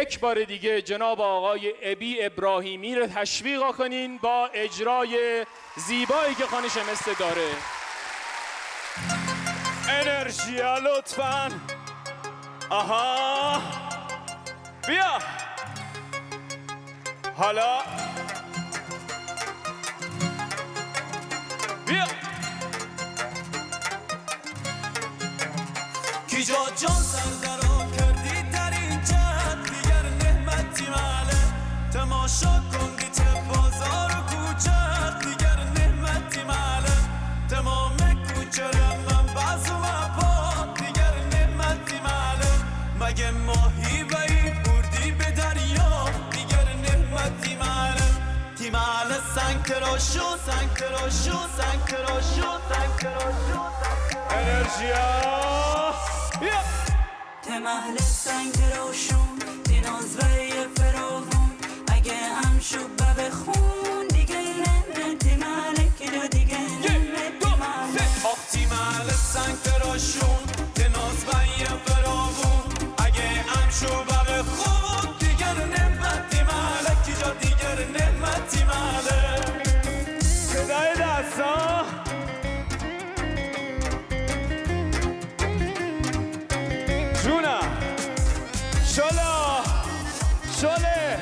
یک بار دیگه جناب آقای ابی ابراهیمی رو تشویق کنین با اجرای زیبایی که خانه شمسته داره. انرژیا لطفاً. آها بیا حالا بیا کیجا جان سردرام کردی در این جد دیگر نعمتی ماله تماشا کن گیت بازار و کوچه دیگر نعمتی ماله تمام کوچه من بازو مپا دیگر نعمتی ماله مگه ماهی بایی بردی به دریا دیگر نعمتی ماله تی ماله سنگ تراشو سنگ تراشو سنگ تراشو سنگ تراشو انرژیا بیا تمهل سنگ روشون دیناز وی فراوون اگه هم شبه بخون دیگه نمتی مالک دیگه نمتی مالک آختی محل سنگ تراشون دیناز وی فراوون اگه هم شبه بخون دیگر نمتی مالک جا دیگر نمتی مالک صدای دستا جونم شلا شله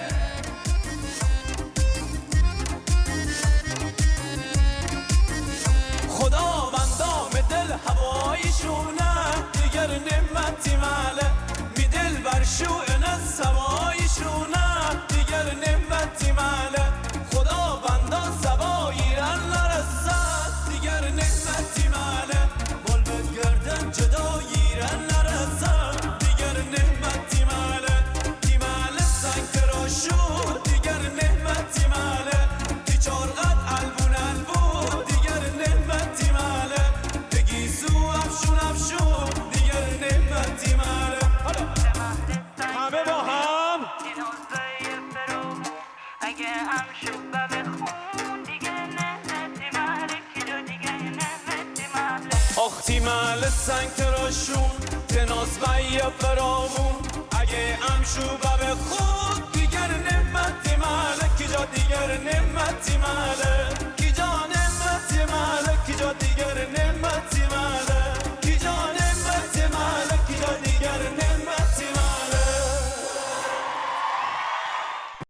خدا بندام دل هوایشونه دیگر نعمتی ماله می دل برشو این سوایشونه دیگر نعمتی ماله خدا بندان سواییرن نرسد دیگر نعمتی ماله بال بگردن جداییرن نرسد دیگر نعمتی ماله تی ماله سنگ تراشو دیگر نعمتی ماله تی چارقد البون البون دیگر نعمتی ماله بگی زو افشون افشون دیگر نعمتی ماله همه با هم اگه هم شبه بخون دیگه نمتی مالک دیگه نمتی مالک آختی محل سنگ تراشون تناز بایی فراوون اگه امشو به خود دیگر نعمتی مالک جا دیگر نعمتی مالک